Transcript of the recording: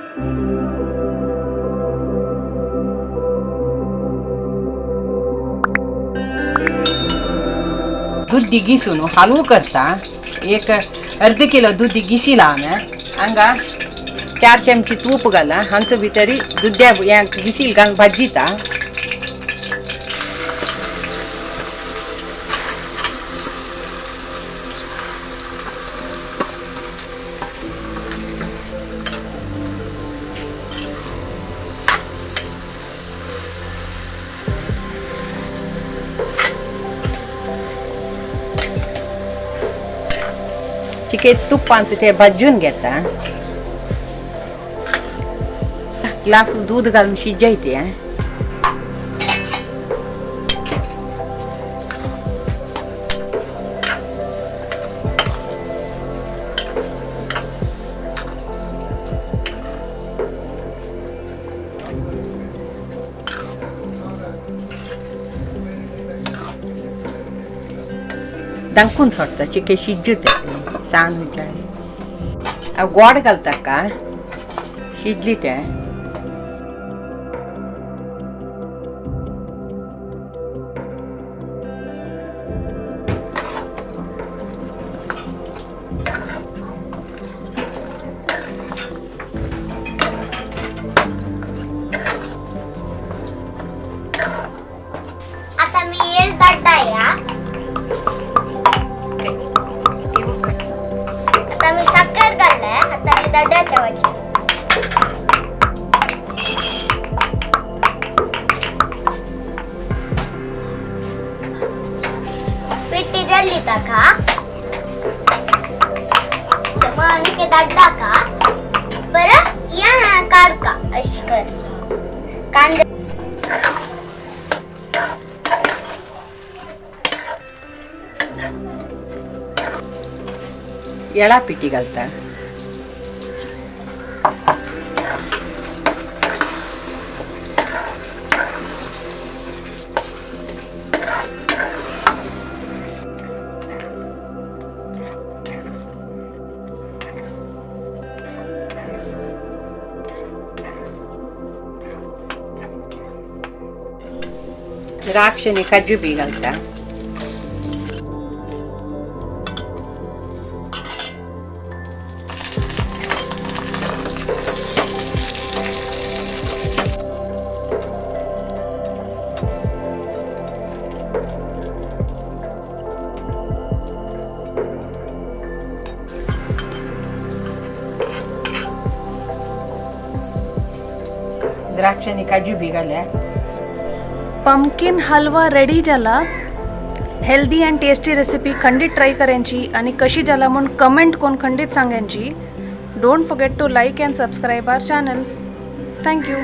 दूध गिसून हलवो करता एक अर्ध किलो दूध गिसिला आम्ही हंगा 4 चमचे तूप घाला हांचो भितरी दुध्या गिसील घालून भाजीता चिके तुपांत ते भाजून घेता ग्लास दूध घालून शिजयते दांकून सोडता चिके शिजते सांग विचार गोड घालता का शिजली ते आता मी येईल दड्डा या आता मी साखर घाललाय आता मी दड्डा ठेवायचे पिट्टी जल्ली का आणि के दड्डा का बरं या काढ का अशी कर कांदा येळा पिठी घालता द्राक्ष आणि काजू बी घालता द्राक्ष आणि काजू बी घाल्या पंपकिन हलवा रेडी झाला हेल्दी अँड टेस्टी रेसिपी खंडित ट्राय करायची आणि कशी झाला म्हणून कमेंट कोण खंडित सांगायची don't forget to like and subscribe our channel thank you